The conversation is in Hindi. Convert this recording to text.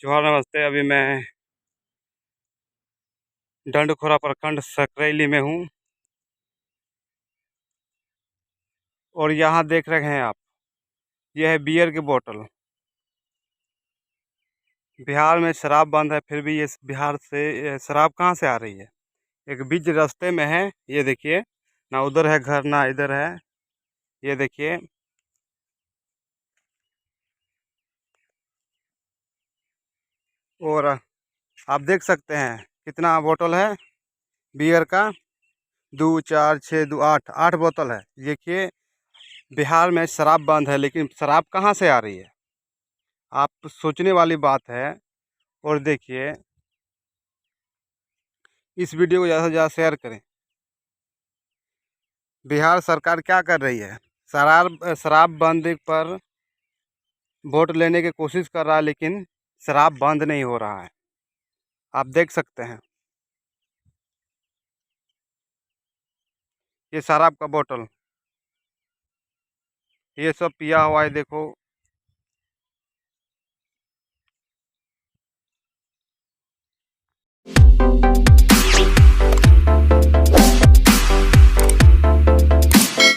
जोहार नमस्ते। अभी मैं डंडखोरा प्रखंड सकरैली में हूँ और यहाँ देख रहे हैं आप, यह है बियर की बोतल। बिहार में शराब बंद है, फिर भी ये बिहार से ये शराब कहाँ से आ रही है? एक बीच रास्ते में है। ये देखिए, ना उधर है घर ना इधर है। ये देखिए, और आप देख सकते हैं कितना बोतल है बियर का। 2 4 6 2 8 बोतल है। देखिए, बिहार में शराब बंद है, लेकिन शराब कहाँ से आ रही है? आप सोचने वाली बात है। और देखिए, इस वीडियो को ज़्यादा से ज़्यादा शेयर करें। बिहार सरकार क्या कर रही है? शराब बंद पर वोट लेने की कोशिश कर रहा है, लेकिन शराब बंद नहीं हो रहा है। आप देख सकते हैं, ये शराब का बोतल, ये सब पिया हुआ है। देखो,